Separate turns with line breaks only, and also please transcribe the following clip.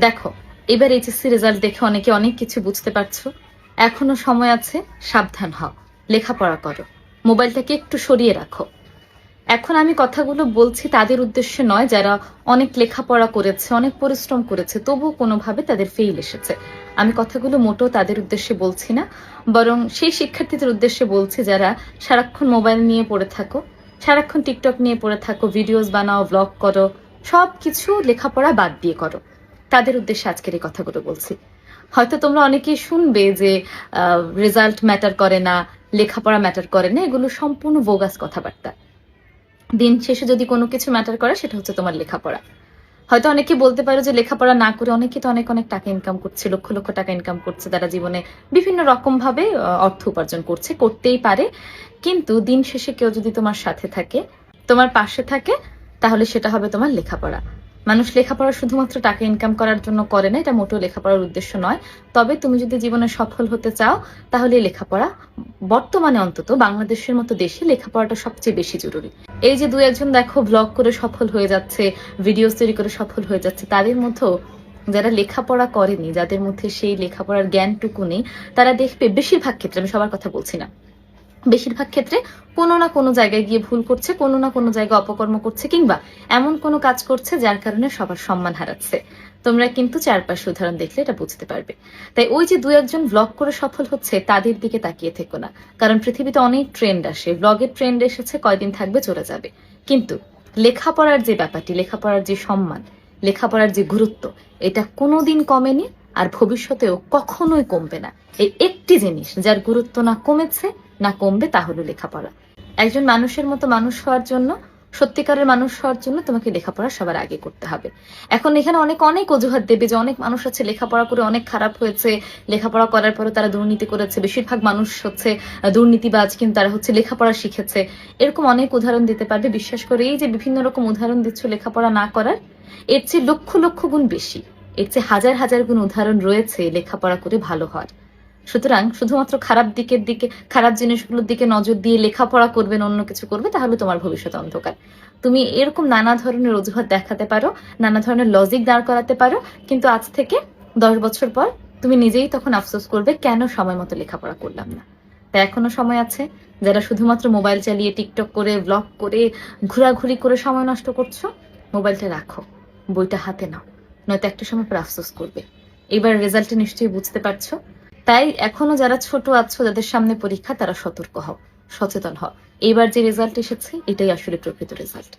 দেখো, এবার HSC result দেখে অনেকে অনেক কিছু বুঝতে পারছো। এখনো সময় আছে, সাবধান হও, লেখাপড়া করো, মোবাইলটাকে একটু সরিয়ে রাখো। এখন আমি কথাগুলো বলছি তাদের উদ্দেশ্যে নয় যারা অনেক লেখাপড়া করেছে, অনেক পরিশ্রম করেছে, তবুও কোনোভাবে তাদের ফেইল এসেছে। আমি কথাগুলো মোটেও তাদের উদ্দেশ্যে বলছি না, বরং সেই শিক্ষার্থীদের উদ্দেশ্যে বলছি যারা সারাক্ষণ মোবাইল নিয়ে পড়ে থাকো, সারাক্ষণ টিকটক নিয়ে পড়ে থাকো, ভিডিওস বানাও, ব্লগ করো, সবকিছু লেখাপড়া বাদ দিয়ে করো। তাদের উদ্দেশ্যে আজকের এই কথাগুলো বলছি। হয়তো তোমরা অনেকেই শুনবে যে রেজাল্ট ম্যাটার করে না, লেখাপড়া ম্যাটার করে না, এগুলো সম্পূর্ণ বোগাস কথাবার্তা। দিন শেষে যদি কোনো কিছু ম্যাটার করে সেটা হচ্ছে তোমার লেখাপড়া। হয়তো অনেকে বলতে পারো যে লেখাপড়া না করে অনেকে তো অনেক অনেক টাকা ইনকাম করছে, লক্ষ লক্ষ টাকা ইনকাম করছে, তারা জীবনে বিভিন্ন রকম ভাবে অর্থ উপার্জন করছে, করতেই পারে। কিন্তু দিন শেষে কেউ যদি তোমার সাথে থাকে, তোমার পাশে থাকে, তাহলে সেটা হবে তোমার লেখাপড়া। মানুষ লেখাপড়া শুধুমাত্র টাকা ইনকাম করার জন্য করে না, এটা মোটেও লেখাপড়ার উদ্দেশ্য নয়। তবে তুমি যদি জীবনে সফল হতে চাও, তাহলে লেখাপড়া বর্তমানে অন্তত বাংলাদেশের মতো দেশে লেখাপড়াটা সবচেয়ে বেশি জরুরি। এই যে দুই একজন দেখো ব্লগ করে সফল হয়ে যাচ্ছে, ভিডিও তৈরি করে সফল হয়ে যাচ্ছে, তাদের মধ্যেও যারা লেখাপড়া করেনি, যাদের মধ্যে সেই লেখাপড়ার জ্ঞানটুকু নেই, তারা দেখবে বেশিরভাগ ক্ষেত্রে, আমি সবার কথা বলছি না, বেশিরভাগ ক্ষেত্রে কোনো না কোনো জায়গায় গিয়ে ভুল করছে, কোনো না কোনো জায়গায় অপকর্ম করছে, কিংবা এমন কোনো কাজ করছে যার কারণে সবার সম্মান হারাচ্ছে। তোমরা কিন্তু চারপাশে উদাহরণ দেখলে এটা বুঝতে পারবে। তাই ওই যে দুই একজন ব্লগ করে সফল হচ্ছে তাদের দিকে তাকিয়ে থেকো না, কারণ পৃথিবীতে অনেক ট্রেন্ড আসে, ব্লগের ট্রেন্ড এসেছে, কয়দিন থাকবে, চলে যাবে। কিন্তু লেখাপড়ার যে ব্যাপারটি, লেখাপড়ার যে সম্মান, লেখাপড়ার যে গুরুত্ব, এটা কোনোদিন কমেনি, আর ভবিষ্যতেও কখনোই কমবে না। এই একটি জিনিস যার গুরুত্ব না কমেছে না কমবে, তা হলো লেখাপড়া। একজন মানুষের মতো মানুষ হওয়ার জন্য, সত্যিকারের মানুষ হওয়ার জন্য তোমাকে লেখাপড়া সবার আগে করতে হবে। এখন এখানে অনেক অনেক অজুহাত দেবে যে অনেক মানুষ আছে লেখাপড়া করে অনেক খারাপ হয়েছে, লেখাপড়া করার পরে তারা দুর্নীতি করেছে, বেশিরভাগ মানুষ হচ্ছে দুর্নীতিবাজ, কিন্তু তারা হচ্ছে লেখাপড়া শিখেছে। এরকম অনেক উদাহরণ দিতে পারবে। বিশ্বাস করে এই যে বিভিন্ন রকম উদাহরণ দিচ্ছ লেখাপড়া না করার, এর চেয়ে লক্ষ লক্ষ গুণ বেশি, এর চেয়ে হাজার হাজার গুণ উদাহরণ রয়েছে লেখাপড়া করে ভালো হওয়ার। সুতরাং শুধুমাত্র খারাপ দিকে, খারাপ জিনিসগুলোর দিকে নজর দিয়ে লেখাপড়া করবে না অন্য কিছু করবে, তাহলে তোমার ভবিষ্যৎ অন্ধকার। তুমি এরকম নানা ধরনের অজুহাত দেখাতে পারো, নানা ধরনের লজিক দাঁড় করাতে পারো, কিন্তু আজ থেকে 10 বছর পর তুমি নিজেই তখন আফসোস করবে কেন সময় মতো লেখাপড়া করলাম না। তাই এখনো সময় আছে। যারা শুধুমাত্র মোবাইল চালিয়ে টিকটক করে, ব্লগ করে, ঘোরাঘুরি করে সময় নষ্ট করছো, মোবাইলটা রাখো, বইটা হাতে নাও, নয়তো একটা সময় পর আফসোস করবে। এবার রেজাল্টটা নিশ্চয়ই বুঝতে পারছো। তাই এখনো যারা ছোট আছো, যাদের সামনে পরীক্ষা, তারা সতর্ক হও, সচেতন হও। এইবার যে রেজাল্ট এসেছে এটাই আসলে প্রকৃত রেজাল্ট।